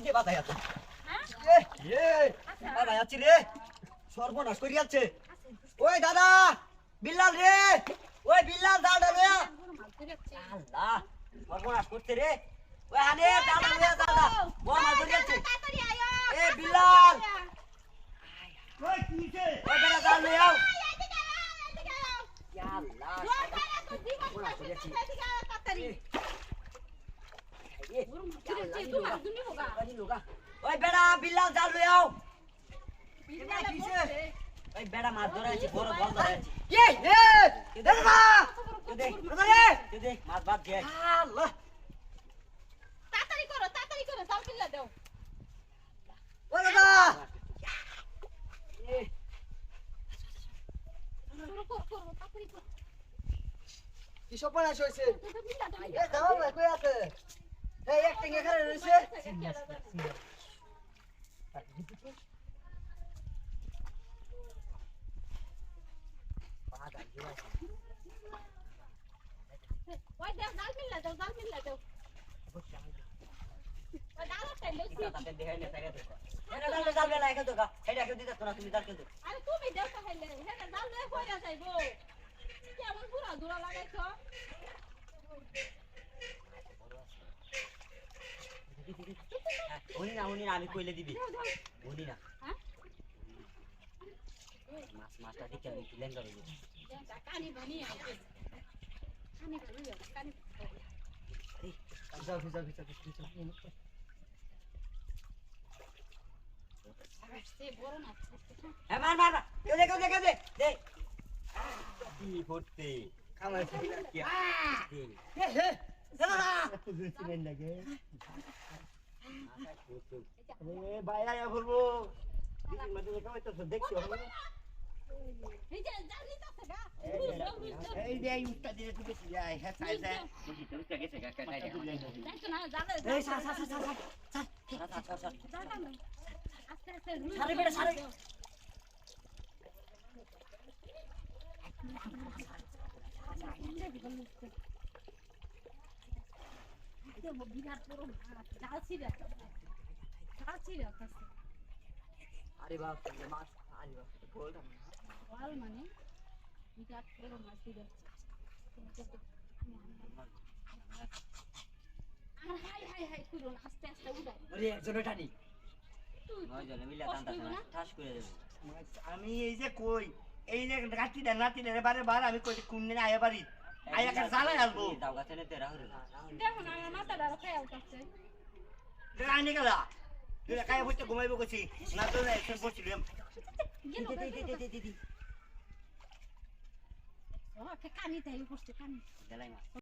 যে বাধা আছে বাধা আছে রে সর্বনাশ করি যাচ্ছে ওই দাদা বিল্লাল রে ওই বিল্লাল দাদা রে আল্লাহ সর্বনাশ করছে রে ওই আনে দাদা রে দাদা বল মার করি যাচ্ছে এ বিল্লাল ওই কিছে ওই বেটা দাল লে আও ইয়া আল্লাহ সর্বনাশ করি যাচ্ছে ওই বেড়া বিল্লাল জাল লই আও বিল্লাল কিছে ওই বেড়া মাছ ধরে আছে বড় বল ধরে আছে দে না দে মাছ বাদ দে আল্লাহ তাড়াতাড়ি করো জাল বিল্লা দাও ও দাদা করো তাড়াতাড়ি করো কি সপনাশ হইছে এ দাও না কই আছে এই অ্যাক্টিং এখানে রইছে ওই দাও জাল বিল্লা দাও ওই দাও তাইলে তাতে দেখাই না তাকে তো এটা জাল বেলা একা তো এটা কেউ দিতে না তুমি জাল কিন্তু আরে তুমি দাও তাইলে এটা জাল লয়ে কইরা যাইবো কেমন পুরা দূরা লাগাইছো উনি না আমি কইলে দিবি উনি না হ্যাঁ মাছটা দেখে আমি লেন ধরে দিবি কানি বানি আছে কানি যাও সে বড় না এ মার কেউ দে দে কি করতে খামার কি হে দাদা বুঝছিলেন নাকি এ ভাই আয়া বলবো মধ্যে দেখা হইতো দেখছো এই যে জাল নিতাছে গা এই যে উস্তা দিলে তুমি কি যায় হ্যাঁ সাইজে বুঝি তো উস্তা গেছে গা কাটা দেখো না জালে এই সা আস্তে সারে বেটা সারে বিরাট বড় জাল ছিড়া আরে বাপ মাছ আরে বাপ বলটা ওয়াল মানে বিরাট বড় মাছ ছিড়া আর হাই কুরুন আস্তে উড়াই আরে জোরে টানি নয় জনে মিলে টানতা ঠাস করে দেব আমি এই যে কই এই যে গাটিটা নাতিটা বারে বার আমি কই কোনদিন আয়া বাড়ি আয়া কার জানা আলবো দাও গাছে নে তেরা হরে দেখো না আমার মাথাটা খায় উঠছে রানি গেলা তুই কায় বসে ঘুমাইবো কইছি না তো না এসে বসছিলাম ও কানি তাই করছে কানি দেলাই মা